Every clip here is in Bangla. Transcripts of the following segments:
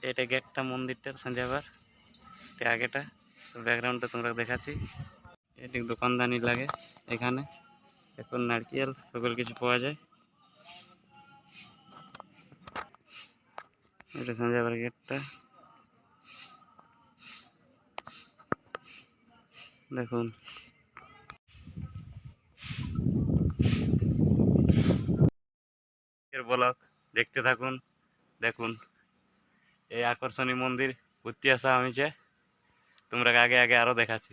এটা গেটটা মন্দিরটার সঞ্জাবার আগেটা ব্যাকগ্রাউন্ডটা তোমরা দেখাচ্ছি। এটি দোকানদানি লাগে এখানে, এখন নারকেল সকল কিছু পাওয়া যায়। এটা সঞ্জাবার গেটটা দেখুন। ব্লগ দেখতে থাকুন, দেখুন এই আকর্ষণীয় মন্দির ঘুরতে আসা হয়েছে, তোমরা আগে আগে আরো দেখাচ্ছি।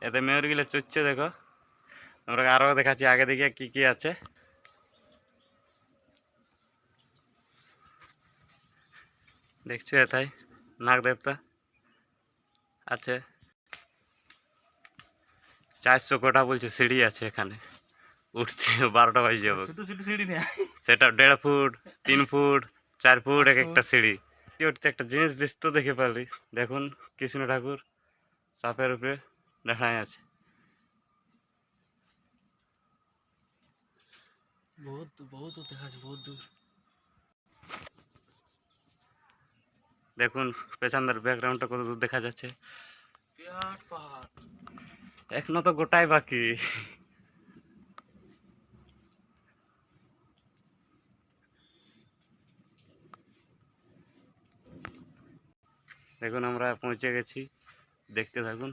এতে মেয়র গিলে চড়ছে দেখো, তোমরা আরো দেখাচ্ছি আগে দিকে কি কি আছে। দেখছো এটাই নাগ দেবতা আছে, 400 কোটা বলছে সিঁড়ি আছে এখানে, উঠতে 12টা বাজে যাবো। সেটা 1.5 ফুট 3 ফুট 4 ফুট এক একটা সিঁড়ি উঠতে। একটা জিনিস দিস তো দেখে পারলি, দেখুন কৃষ্ণ ঠাকুর সাপের উপরে দেখাই আছে। বহুত বহুত দেখা আছে, বহুত দূর। দেখুন পেছনদার ব্যাকগ্রাউন্ডটা কত দূর দেখা যাচ্ছে, বিরাট পাহাড়, এখনো তো গোটাই বাকি। দেখুন আমরা পৌঁছে গেছি, দেখতে থাকুন।